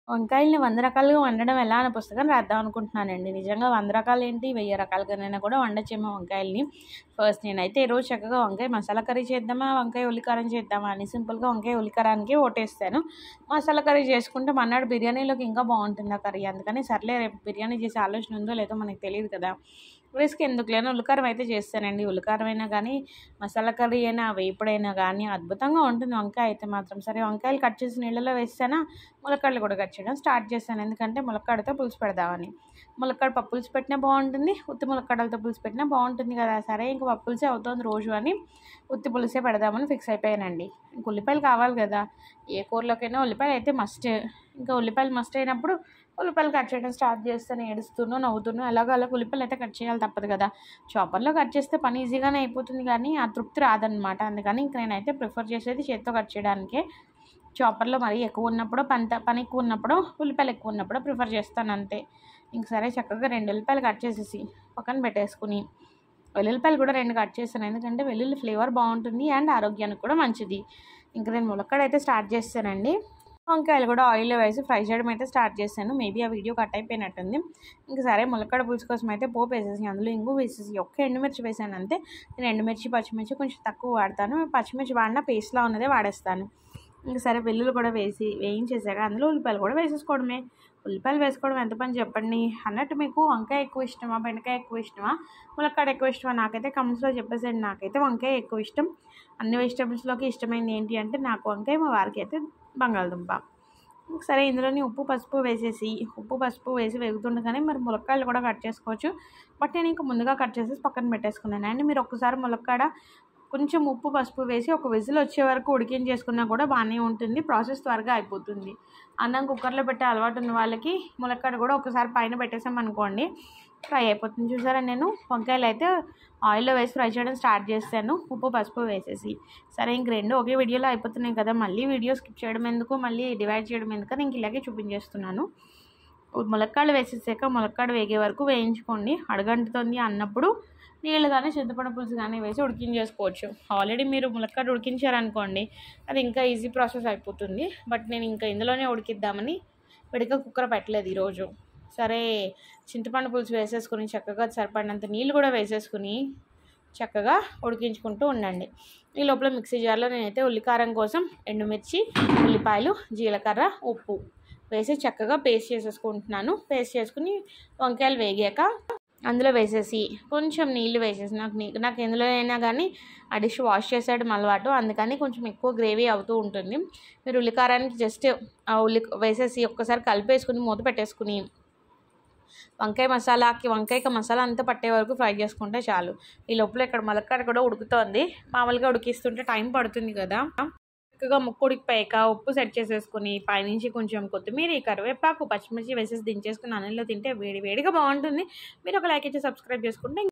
వంకాయలని 100 రకాలుగా వండడం ఎలా అనే పుస్తకం రాద్దాం అనుకుంటున్నానండి. నిజంగా 100 రకాలేంటి, 1000 రకాలుగానైనా కూడా వండొచ్చేమో వంకాయలని. ఫస్ట్ నేనైతే ఈరోజు చక్కగా వంకాయ మసాలా కర్రీ చేద్దామా, వంకాయ ఉల్లికారం చేద్దామా అని సింపుల్గా వంకాయ ఉల్లికారానికి ఓటేస్తాను. మసాలా కర్రీ చేసుకుంటే మర్నాడు బిర్యానీలోకి ఇంకా బాగుంటుంది ఆ కర్రీ. అందుకని సర్లే రేపు బిర్యానీ చేసే ఆలోచన ఉందో లేదో మనకు తెలియదు కదా, రిస్క్ ఎందుకులేని ఉల్లికారం అయితే చేస్తానండి. ఉల్లికారం అయినా కానీ, మసాలా కర్రీ అయినా, వేపుడైనా కానీ అద్భుతంగా ఉంటుంది వంకాయ అయితే మాత్రం. సరే వంకాయలు కట్ చేసి నీళ్ళలో వేస్తానా, ములక్కాడలు కూడా కట్ చేయడం స్టార్ట్ చేశాను. ఎందుకంటే ములక్కాడతో పులుసు పెడదామని. ములక్కాడ పప్పు పులుసు పెట్టినా బాగుంటుంది, ఉత్తి ములక్కాడలతో పులుసు పెట్టినా బాగుంటుంది కదా. సరే ఇంక పప్పు పులుసే అవుతుంది రోజు అని ఉత్తి పులుసే పెడదామని ఫిక్స్ అయిపోయానండి. ఇంక ఉల్లిపాయలు కావాలి కదా, ఏ కూరలోకైనా ఉల్లిపాయలు అయితే మస్ట్. ఇంకా ఉల్లిపాయలు మస్ట్ అయినప్పుడు ఉల్లిపాయలు కట్ చేయడం స్టార్ట్ చేస్తాను. ఏడుస్తూనో నవ్వుతూనో అలాగ ఉల్లిపాయలు అయితే కట్ చేయాలి, తప్పదు కదా. చాపర్లో కట్ చేస్తే పని ఈజీగానే అయిపోతుంది కానీ ఆ తృప్తి రాదనమాట. అందుకని ఇంక నేనైతే ప్రిఫర్ చేసేది చేత్తో కట్ చేయడానికే. చాపర్లో మరీ ఎక్కువ ఉన్నప్పుడు, పని ఎక్కువ ఉన్నప్పుడు, ఉల్లిపాయలు ఎక్కువ ఉన్నప్పుడు ప్రిఫర్ చేస్తాను అంతే. ఇంక సరే చక్కగా 2 ఉల్లిపాయలు కట్ చేసేసి పక్కన పెట్టేసుకుని, వెల్లుల్లిపాయలు కూడా 2 కట్ చేస్తాను. ఎందుకంటే వెల్లుల్లి ఫ్లేవర్ బాగుంటుంది అండ్ ఆరోగ్యానికి కూడా మంచిది. ఇంక నేను ములక్కాడ అయితే స్టార్ట్ చేస్తానండి. వంకాయలు కూడా ఆయిల్లో వేసి ఫ్రై చేయడం అయితే స్టార్ట్ చేశాను. మేబీ ఆ వీడియో కట్ అయిపోయినట్టుంది. ఇంక సరే ములక్కాడ పులుసు కోసం అయితే పోపు వేసేసి అందులో ఇంగు వేసేసి ఒక్క ఎండుమిర్చి వేసాను అంతే. నేను ఎండుమిర్చి పచ్చిమిర్చి కొంచెం తక్కువ వాడతాను. పచ్చిమిర్చి వాడినా పేస్ట్లా ఉన్నదే వాడేస్తాను. ఇంక సరే వెల్లుల్లి కూడా వేయించేసాక అందులో ఉల్లిపాయలు కూడా వేసేసుకోవడమే. ఉల్లిపాయలు వేసుకోవడం ఎంత పని చెప్పండి. అన్నట్టు మీకు వంకాయ ఎక్కువ ఇష్టమా, బెండకాయ ఎక్కువ ఇష్టమా, ములక్కాడ ఎక్కువ ఇష్టమా, నాకైతే కమెంట్స్లో చెప్పేసేయండి. నాకైతే వంకాయ ఎక్కువ ఇష్టం. అన్ని వెజిటేబుల్స్లోకి ఇష్టమైంది ఏంటి అంటే నాకు వంకాయ, మా వారికి అయితే బంగాళదుంప. సరే ఇందులోని ఉప్పు పసుపు వేసి వేగుతుండగానే మరి ములక్కాయలు కూడా కట్ చేసుకోవచ్చు. బట్ నేను ఇంకా ముందుగా కట్ చేసేసి పక్కన పెట్టేసుకున్నాను. అండ్ మీరు ఒక్కసారి ములక్కాడ కొంచెం ఉప్పు పసుపు వేసి ఒక విజిల్ వచ్చే వరకు ఉడికించేసుకున్నా కూడా బాగానే ఉంటుంది. ప్రాసెస్ త్వరగా అయిపోతుంది. అన్నం కుక్కర్లో పెట్టే అలవాటు ఉన్న వాళ్ళకి ములక్కాడ కూడా ఒకసారి పైన పెట్టేసామనుకోండి ఫ్రై అయిపోతుంది. చూసారా, నేను వంకాయలు అయితే ఆయిల్లో వేసి ఫ్రై చేయడం స్టార్ట్ చేశాను ఉప్పు పసుపు వేసేసి. సరే ఇంక 2 ఒకే వీడియోలో అయిపోతున్నాయి కదా, మళ్ళీ వీడియో స్కిప్ చేయడం ఎందుకు, మళ్ళీ డివైడ్ చేయడం ఎందుకు, ఇంక ఇలాగే చూపించేస్తున్నాను. ములక్కాడలు వేసేసాక ములక్కాడ వేగే వరకు వేయించుకోండి. అడగంటుతుంది అన్నప్పుడు నీళ్ళు కానీ చింతపండు పులుసు కానీ వేసి ఉడికించేసుకోవచ్చు. ఆల్రెడీ మీరు ములక్కాడ ఉడికించారనుకోండి అది ఇంకా ఈజీ ప్రాసెస్ అయిపోతుంది. బట్ నేను ఇంకా ఇందులోనే ఉడికిద్దామని విడిగా కుక్కర్ పెట్టలేదు ఈరోజు. సరే చింతపండు పులుసు వేసేసుకుని చక్కగా సరిపడినంత నీళ్ళు కూడా వేసేసుకుని చక్కగా ఉడికించుకుంటూ ఉండండి. ఈ లోపల మిక్సీ జార్లో నేనైతే ఉల్లికారం కోసం ఎండుమిర్చి, ఉల్లిపాయలు, జీలకర్ర, ఉప్పు వేసి చక్కగా పేస్ట్ చేసేసుకుంటున్నాను. పేస్ట్ చేసుకుని వంకాయలు వేగాక అందులో వేసేసి కొంచెం నీళ్ళు వేసేసి, నాకు ఎందులోనైనా కానీ ఆ డిష్ వాష్ చేసేయడం అలవాటు, అందుకని కొంచెం ఎక్కువ గ్రేవీ అవుతూ ఉంటుంది. మీరు ఉల్లికారానికి జస్ట్ వేసేసి ఒక్కసారి కలిపేసుకుని మూత పెట్టేసుకుని వంకాయకి మసాలా అంతా పట్టే వరకు ఫ్రై చేసుకుంటే చాలు. ఈ లోపల ఇక్కడ ములక్కాడ కూడా ఉడుకుతోంది. మామూలుగా ఉడికిస్తుంటే టైం పడుతుంది కదా. చక్కగా ముక్కు ఉడికిపోయాక ఉప్పు సెట్ చేసేసుకుని పైనుంచి కొంచెం కొత్తిమీర, కరివేపాకు, పచ్చిమిర్చి వేసేసి దించేసుకుని అన్నంలో తింటే వేడిగా బాగుంటుంది. మీరు ఒక లైక్ ఇచ్చి సబ్స్క్రైబ్ చేసుకుంటే